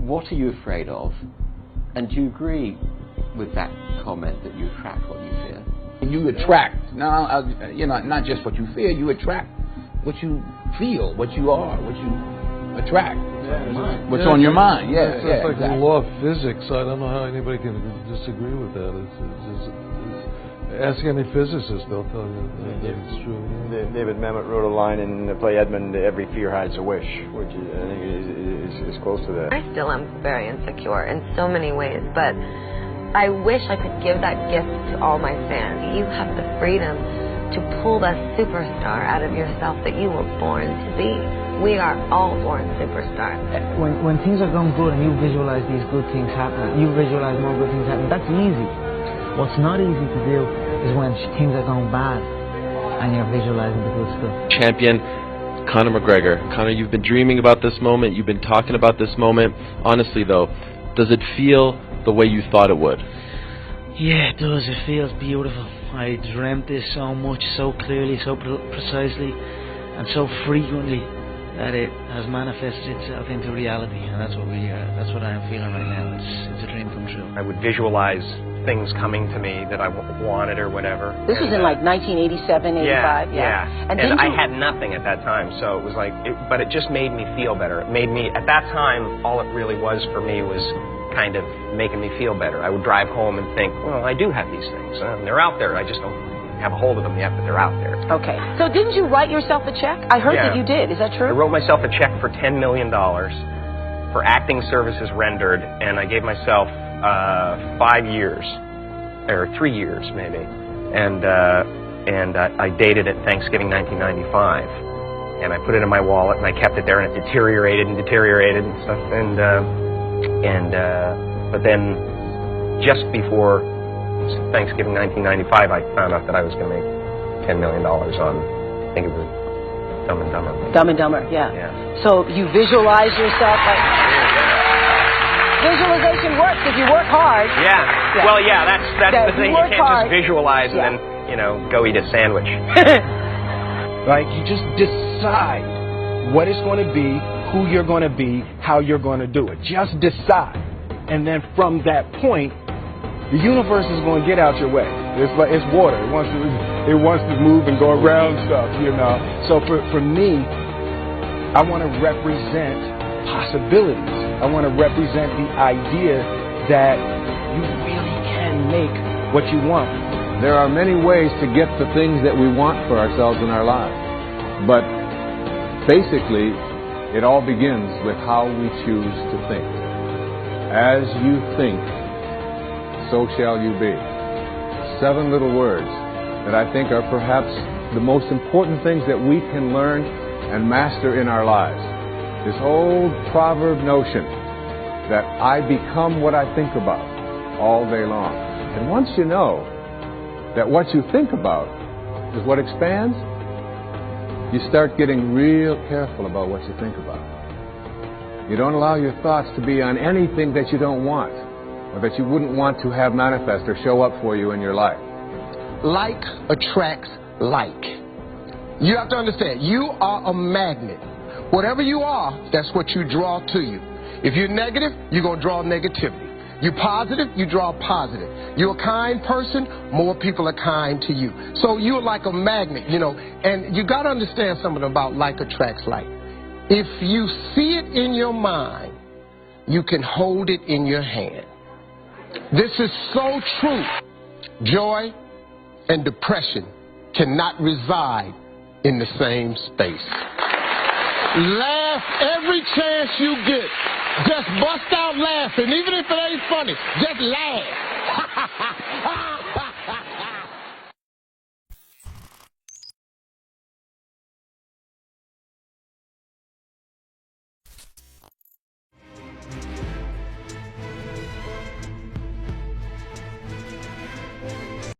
what are you afraid of? And do you agree with that comment that you attract what you fear? You attract, now, you know, not just what you fear, you attract what you feel, what you are, what you attract. What's on your mind, It's like exactly. the law of physics. I don't know how anybody can disagree with that. Ask any physicist, they'll tell you that it's true. David Mamet wrote a line in the play Edmund, "Every fear hides a wish," which I think is close to that. I still am very insecure in so many ways, but I wish I could give that gift to all my fans. You have the freedom to pull that superstar out of yourself that you were born to be. We are all born superstars. When things are going good and you visualize these good things happening, you visualize more good things happening, that's easy. What's not easy to do is when things are going bad and you're visualizing the good stuff. Champion Conor McGregor. Conor, you've been dreaming about this moment. You've been talking about this moment. Honestly, though, does it feel the way you thought it would? Yeah, it does. It feels beautiful. I dreamt this so much, so clearly, so precisely, and so frequently that it has manifested itself into reality, and that's what I am feeling right now. It's a dream come true. I would visualize things coming to me that I wanted or whatever. This was in like 1987, 85, yeah. And I had nothing at that time, so it was like, but it just made me feel better. It made me, at that time, all it really was for me was kind of making me feel better. I would drive home and think, well, I do have these things. They're out there. I just don't have a hold of them yet, but they're out there. Okay. So didn't you write yourself a check? I heard that you did. Is that true? I wrote myself a check for $10 million for acting services rendered, and I gave myself 5 years, or 3 years maybe, and I dated it Thanksgiving 1995, and I put it in my wallet and I kept it there, and it deteriorated and stuff, but then just before Thanksgiving 1995, I found out that I was going to make $10 million on, I think it was Dumb and Dumber. Dumb and Dumber, yeah. So you visualize yourself like... Visualization works if you work hard. Yeah. Well, yeah, that's the thing. You can't just visualize and then, you know, go eat a sandwich. Like, you just decide what it's going to be, who you're going to be, how you're going to do it. Just decide. And then from that point, the universe is going to get out your way. It's water. It wants to move and go around stuff, you know. So for me, I want to represent possibilities. I want to represent the idea that you really can make what you want. There are many ways to get the things that we want for ourselves in our lives. But basically, it all begins with how we choose to think. As you think, so shall you be. 7 little words that I think are perhaps the most important things that we can learn and master in our lives. This old proverb notion that I become what I think about all day long. And once you know that what you think about is what expands, you start getting real careful about what you think about. You don't allow your thoughts to be on anything that you don't want, or that you wouldn't want to have manifest or show up for you in your life. Like attracts like. You have to understand, you are a magnet. Whatever you are, that's what you draw to you. If you're negative, you're going to draw negativity. You're positive, you draw positive. You're a kind person, more people are kind to you. So you're like a magnet, you know, and you got to understand something about like attracts like. If you see it in your mind, you can hold it in your hand. This is so true. Joy and depression cannot reside in the same space. Laugh every chance you get. Just bust out laughing, even if it ain't funny. Just laugh.